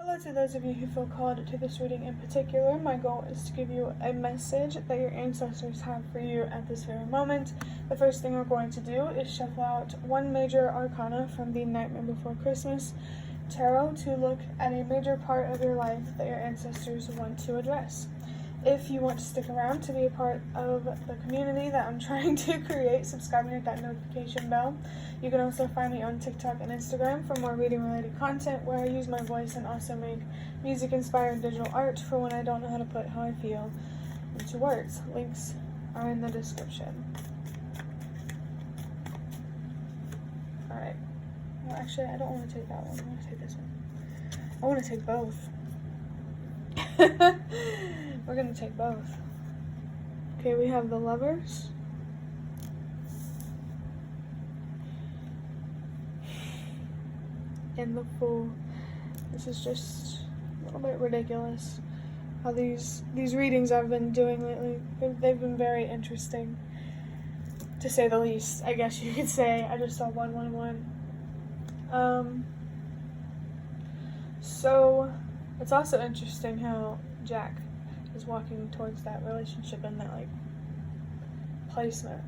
Hello to those of you who feel called to this reading in particular. My goal is to give you a message that your ancestors have for you at this very moment. The first thing we're going to do is shuffle out one major arcana from the Nightmare Before Christmas tarot to look at a major part of your life that your ancestors want to address. If you want to stick around to be a part of the community that I'm trying to create, subscribe and hit that notification bell. You can also find me on TikTok and Instagram for more reading-related content where I use my voice and also make music-inspired digital art for when I don't know how to put how I feel into words. Links are in the description. Alright. Well, actually, I don't want to take that one. I want to take this one. I want to take both. We're going to take both. Okay, we have the Lovers. And the Fool. This is just a little bit ridiculous how these readings I've been doing lately, they've been very interesting, to say the least, I guess you could say. I just saw 111. So it's also interesting how Jack is walking towards that relationship in that, like, placement.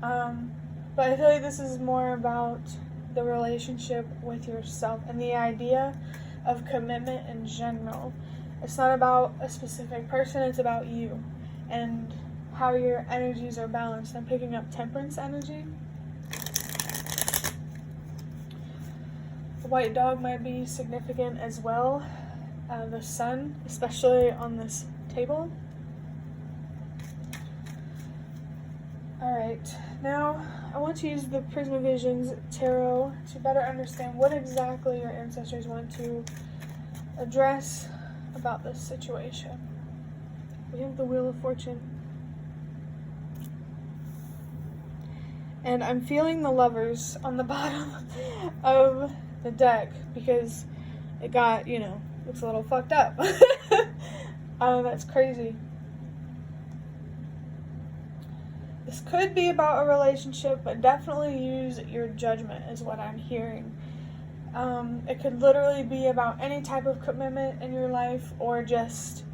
But I feel like this is more about the relationship with yourself and the idea of commitment in general. It's not about a specific person, it's about you and how your energies are balanced. I'm picking up Temperance energy. The white dog might be significant as well. The sun, especially on this table. Alright, now I want to use the Prismavisions Tarot to better understand what exactly your ancestors want to address about this situation. We have the Wheel of Fortune. And I'm feeling the Lovers on the bottom of the deck because it got, looks a little fucked up. That's crazy. This could be about a relationship, but definitely use your judgment is what I'm hearing. It could literally be about any type of commitment in your life or just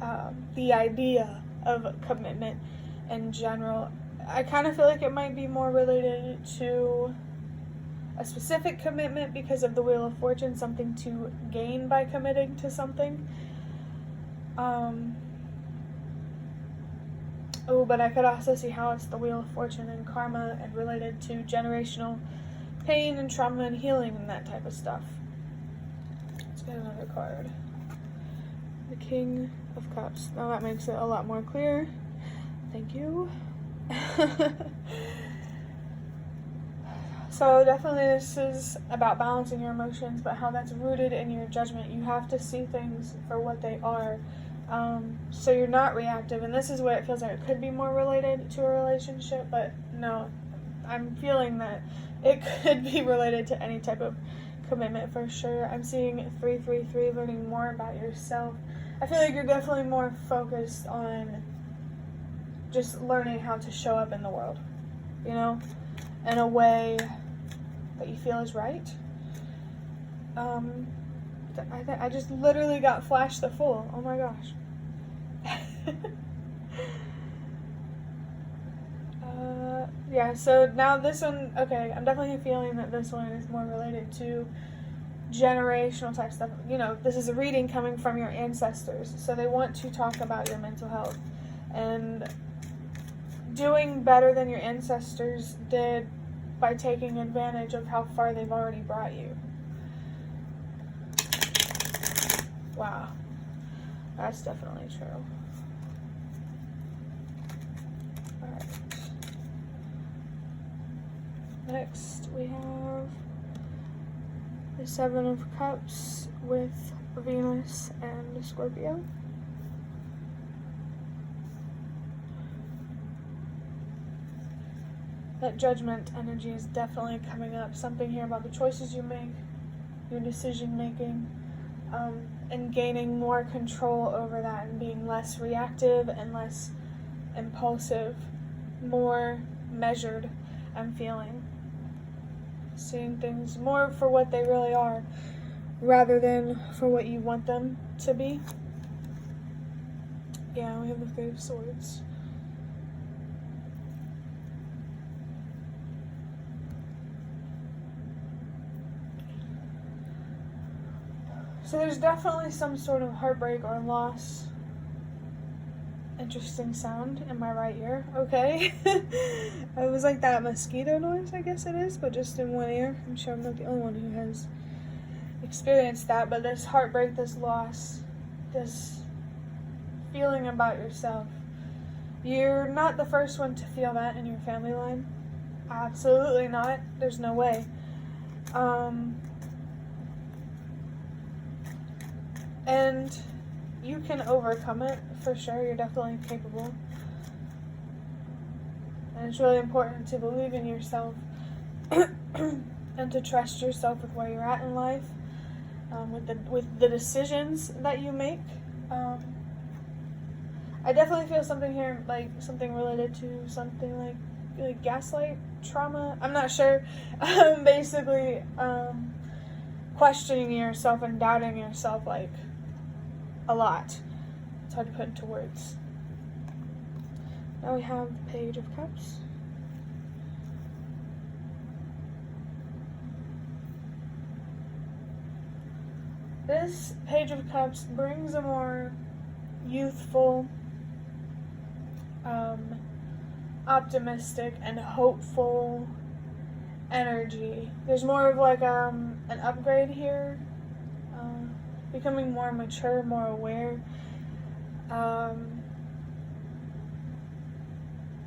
the idea of commitment in general. I kind of feel like it might be more related to a specific commitment because of the Wheel of Fortune, something to gain by committing to something. But I could also see how it's the Wheel of Fortune and karma and related to generational pain and trauma and healing and that type of stuff. Let's get another card. The King of Cups. Now that makes it a lot more clear. Thank you. So definitely this is about balancing your emotions, but how that's rooted in your judgment. You have to see things for what they are. So you're not reactive, and this is what it feels like. It could be more related to a relationship, but no, I'm feeling that it could be related to any type of commitment for sure. I'm seeing 333, learning more about yourself. I feel like you're definitely more focused on just learning how to show up in the world, in a way that you feel is right. I just literally got flashed the Fool. Oh my gosh. Yeah, so now this one, okay, I'm definitely feeling that this one is more related to generational type stuff. This is a reading coming from your ancestors, so they want to talk about your mental health and doing better than your ancestors did by taking advantage of how far they've already brought you. Wow, that's definitely true. Alright. Next, we have the Seven of Cups with Venus and Scorpio. That Judgment energy is definitely coming up. Something here about the choices you make, your decision making, and gaining more control over that and being less reactive and less impulsive, more measured, I'm feeling. Seeing things more for what they really are. rather than for what you want them to be. Yeah, we have the Three of Swords. So there's definitely some sort of heartbreak or loss. Interesting sound in my right ear. Okay. It was like that mosquito noise, I guess it is, but just in one ear. I'm sure I'm not the only one who has experienced that, but this heartbreak, this loss, this feeling about yourself. You're not the first one to feel that in your family line. Absolutely not. There's no way. And you can overcome it for sure. You're definitely capable. And it's really important to believe in yourself and to trust yourself with where you're at in life, with the decisions that you make. I definitely feel something here, like something related to something like gaslight trauma. I'm not sure. Basically, questioning yourself and doubting yourself, like, a lot. It's hard to put into words. Now we have the Page of Cups. This Page of Cups brings a more youthful, optimistic and hopeful energy. There's more of like an upgrade here. Becoming more mature, more aware.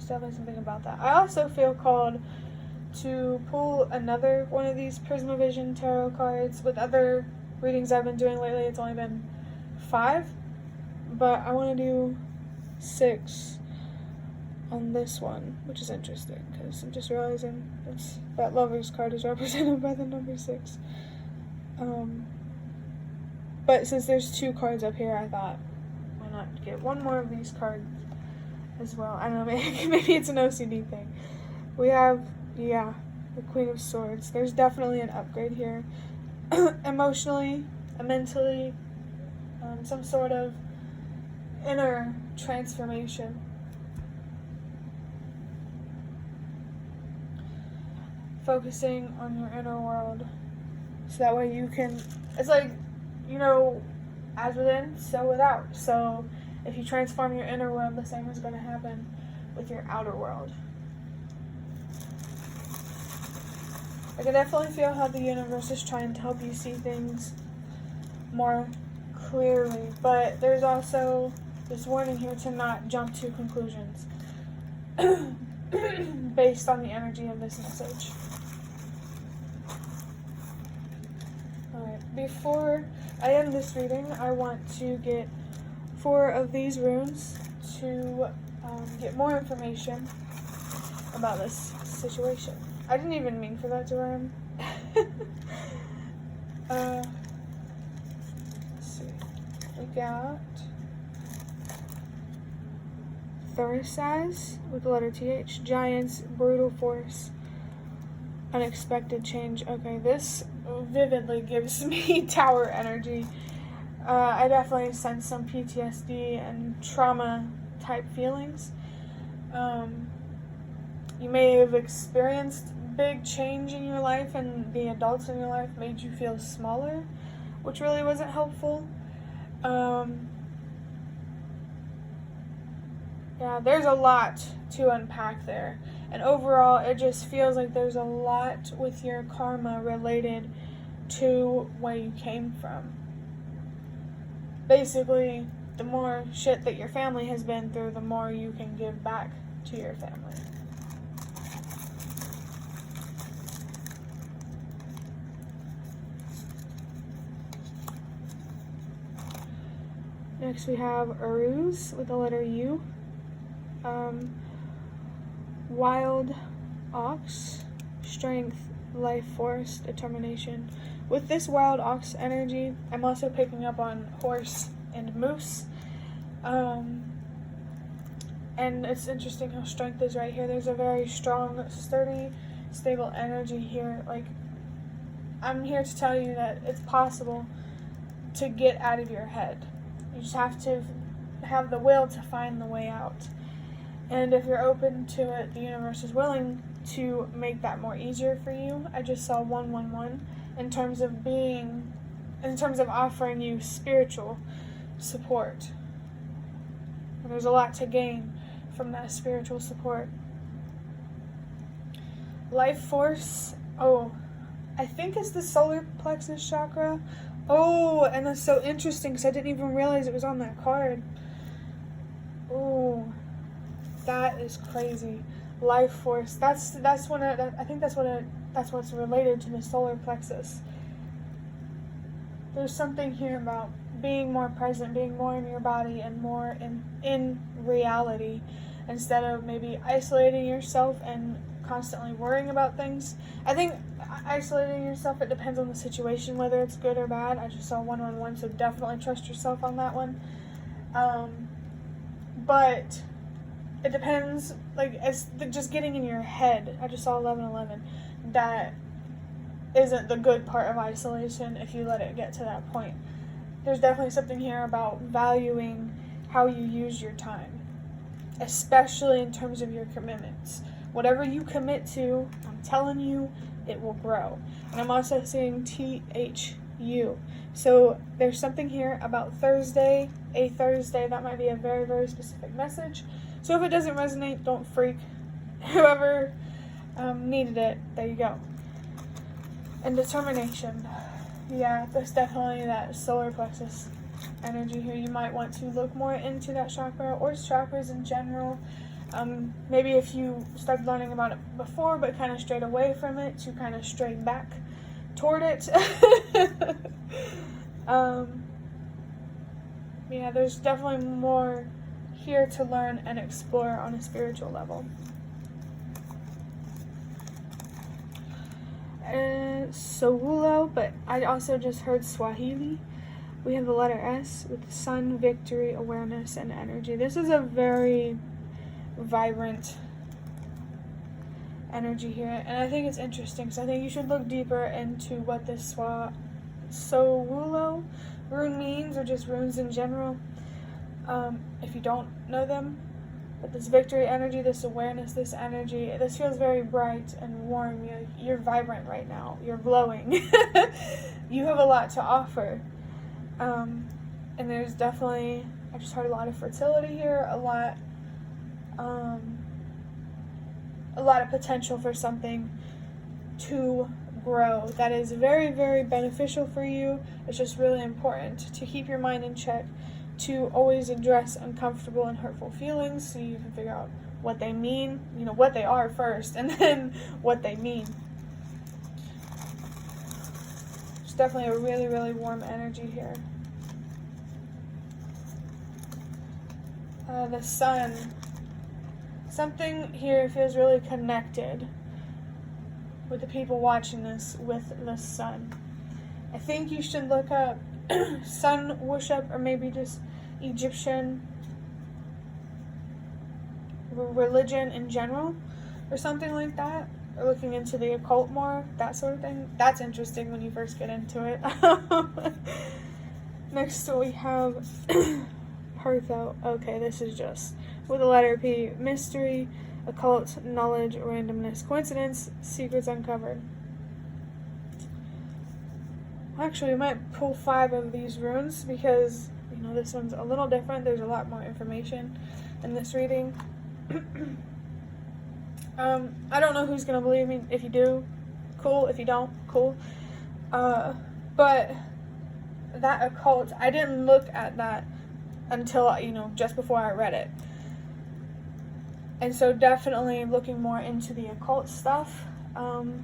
Definitely something about that. I also feel called to pull another one of these Prismavision tarot cards. With other readings I've been doing lately, it's only been 5, but I want to do 6 on this one, which is interesting because I'm just realizing that Lover's card is represented by the number 6. But since there's 2 cards up here, I thought, why not get one more of these cards as well? I don't know, maybe it's an OCD thing. We have, the Queen of Swords. There's definitely an upgrade here. Emotionally, mentally, some sort of inner transformation. Focusing on your inner world. So that way you can, it's like, as within, so without. So if you transform your inner world, the same is going to happen with your outer world. I can definitely feel how the universe is trying to help you see things more clearly, but there's also this warning here to not jump to conclusions based on the energy of this message. Alright, before I end this reading, I want to get 4 of these runes to get more information about this situation. I didn't even mean for that to rhyme. Let's see. We got Thurisaz with the letter TH. Giants, brutal force, unexpected change. Okay, this vividly gives me tower energy. I definitely sense some PTSD and trauma type feelings. You may have experienced big change in your life, and the adults in your life made you feel smaller, which really wasn't helpful. Yeah, there's a lot to unpack there. And overall, it just feels like there's a lot with your karma related to where you came from. Basically, the more shit that your family has been through, the more you can give back to your family. Next we have Uruz with the letter U. Wild ox, strength, life force, determination. With this wild ox energy, I'm also picking up on horse and moose. And it's interesting how strength is right here. There's a very strong, sturdy, stable energy here. Like, I'm here to tell you that it's possible to get out of your head. You just have to have the will to find the way out. And if you're open to it, the universe is willing to make that more easier for you. I just saw 111 in terms of offering you spiritual support. And there's a lot to gain from that spiritual support. Life force. Oh, I think it's the solar plexus chakra. Oh, and that's so interesting because I didn't even realize it was on that card. Oh, that is crazy. Life force. That's when I think that's what's related to the solar plexus. There's something here about being more present, being more in your body, and more in reality, instead of maybe isolating yourself and constantly worrying about things. I think isolating yourself, it depends on the situation, whether it's good or bad. I just saw 111, so definitely trust yourself on that one. But it depends, like, it's just getting in your head. I just saw 1111. That isn't the good part of isolation if you let it get to that point. There's definitely something here about valuing how you use your time, especially in terms of your commitments. Whatever you commit to, I'm telling you, it will grow. And I'm also seeing THU. So there's something here about Thursday, a Thursday. That might be a very, very specific message. So if it doesn't resonate, don't freak. Whoever needed it, there you go. And determination. Yeah, there's definitely that solar plexus energy here. You might want to look more into that chakra or chakras in general. Maybe if you started learning about it before but kind of strayed away from it, to kind of stray back toward it. Yeah, there's definitely more here to learn and explore on a spiritual level. Sowulo, but I also just heard Swahili. We have the letter S with the sun, victory, awareness, and energy. This is a very vibrant energy here, and I think it's interesting, so I think you should look deeper into what this Sowulo rune means, or just runes in general, if you don't know them. But this victory energy, this awareness, this energy, this feels very bright and warm. You're vibrant right now. You're glowing. You have a lot to offer. And there's definitely, I just heard a lot of fertility here, a lot of potential for something to grow that is very, very beneficial for you. It's just really important to keep your mind in check, to always address uncomfortable and hurtful feelings so you can figure out what they mean, what they are first, and then what they mean. It's definitely a really, really warm energy here. The sun. Something here feels really connected with the people watching this with the sun. I think you should look up sun worship, or maybe just Egyptian religion in general, or something like that, or looking into the occult more, that sort of thing. That's interesting when you first get into it. Next we have Partho. Okay, this is just with the letter P. Mystery, occult, knowledge, randomness, coincidence, secrets uncovered. Actually, we might pull 5 of these runes because, this one's a little different. There's a lot more information in this reading. I don't know who's going to believe me. If you do, cool. If you don't, cool. But that occult, I didn't look at that until, just before I read it. And so definitely looking more into the occult stuff. You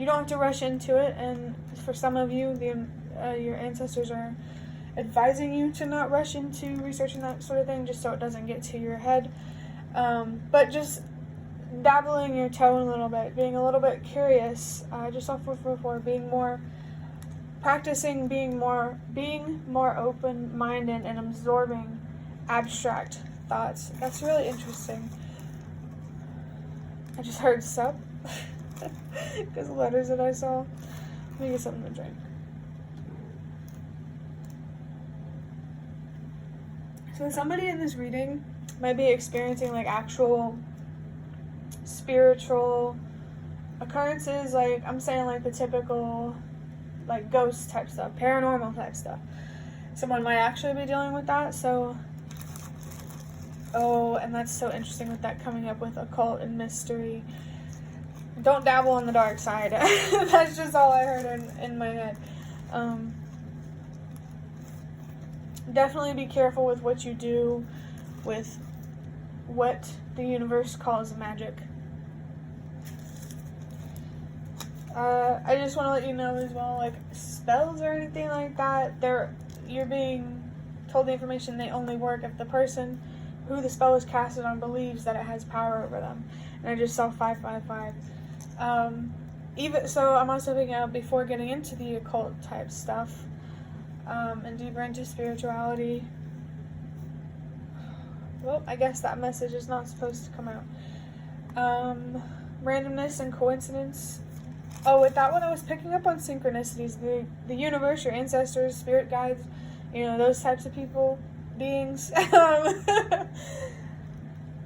don't have to rush into it, and for some of you, your ancestors are advising you to not rush into researching that sort of thing, just so it doesn't get to your head. But just dabbling your toe in a little bit, being a little bit curious, just off 444, practicing being more open-minded and absorbing abstract thoughts. That's really interesting. I just heard sup. because the letters that I saw. Let me get something to drink. So somebody in this reading might be experiencing like actual spiritual occurrences, like I'm saying like the typical like ghost type stuff, paranormal type stuff. Someone might actually be dealing with that. So and that's so interesting with that coming up with occult and mystery. Don't dabble on the dark side. That's just all I heard in my head. Definitely be careful with what you do with what the universe calls magic. I just want to let you know as well, like spells or anything like that, you're being told the information they only work if the person who the spell is casted on believes that it has power over them. And I just saw 555. Even so, I'm also picking up before getting into the occult type stuff, and deeper into spirituality. Well, I guess that message is not supposed to come out. Randomness and coincidence. Oh, with that one, I was picking up on synchronicities. The universe, your ancestors, spirit guides, those types of people, beings.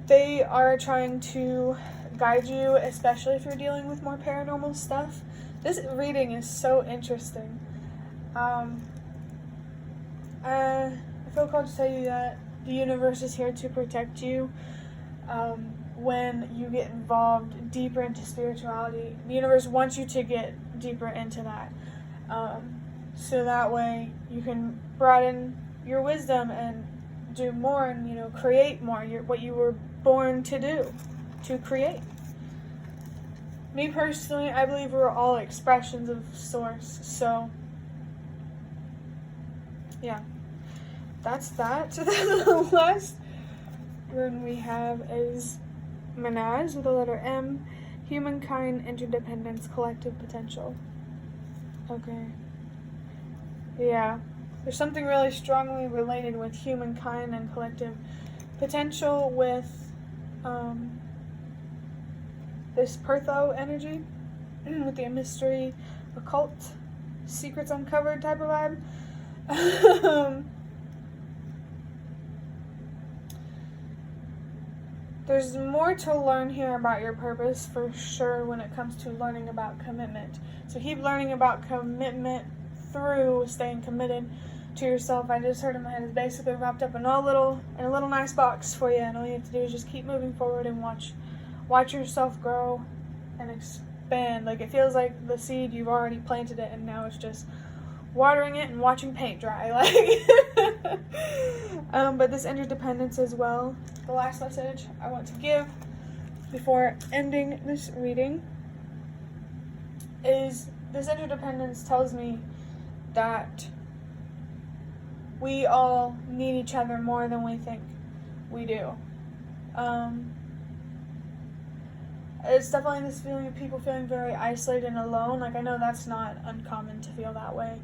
They are trying to guide you, especially if you're dealing with more paranormal stuff. This reading is so interesting. I feel called to tell you that the universe is here to protect you. When you get involved deeper into spirituality, the universe wants you to get deeper into that. So that way you can broaden your wisdom and do more and, create more. What you were born to do, to create. Me personally, I believe we're all expressions of Source. So, yeah. That's that. The last rune we have is Manaz with the letter M. Humankind, interdependence, collective potential. Okay. Yeah. There's something really strongly related with humankind and collective potential with this Pertho energy, with the mystery, occult, secrets uncovered type of vibe. There's more to learn here about your purpose for sure when it comes to learning about commitment. So keep learning about commitment through staying committed to yourself. I just heard in my head is basically wrapped up in a little nice box for you, and all you have to do is just keep moving forward and watch yourself grow and expand. Like it feels like the seed, you've already planted it and now it's just watering it and watching paint dry. But this interdependence as well. The last message I want to give before ending this reading is this interdependence tells me that we all need each other more than we think we do. It's definitely this feeling of people feeling very isolated and alone. Like I know that's not uncommon to feel that way.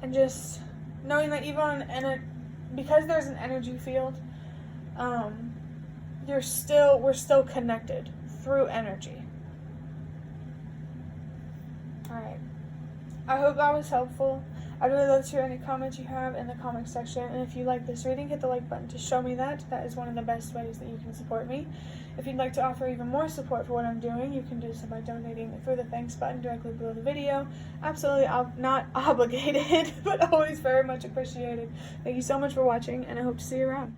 And just knowing that even because there's an energy field, we're still connected through energy. Alright. I hope that was helpful. I'd really love to hear any comments you have in the comment section. And if you like this reading, hit the like button to show me that. That is one of the best ways that you can support me. If you'd like to offer even more support for what I'm doing, you can do so by donating through the thanks button directly below the video. Absolutely not obligated, but always very much appreciated. Thank you so much for watching, and I hope to see you around.